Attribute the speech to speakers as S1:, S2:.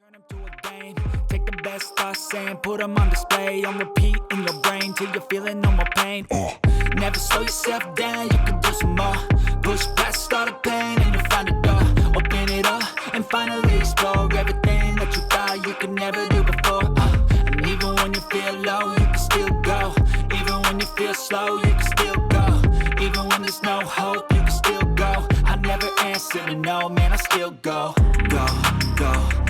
S1: Turn them to a game. Take the best thoughts and put them on display. On repeat in your brain till you're feeling no more pain. Never slow yourself down, you can do some more. Push past all the pain and you'll find a door. Open it up and finally explore everything that you thought you could never do before. And even when you feel low, you can still go. Even when you feel slow, you can still go. Even when there's no hope, you can still go. I never answer to no, man, I still go. Go, go.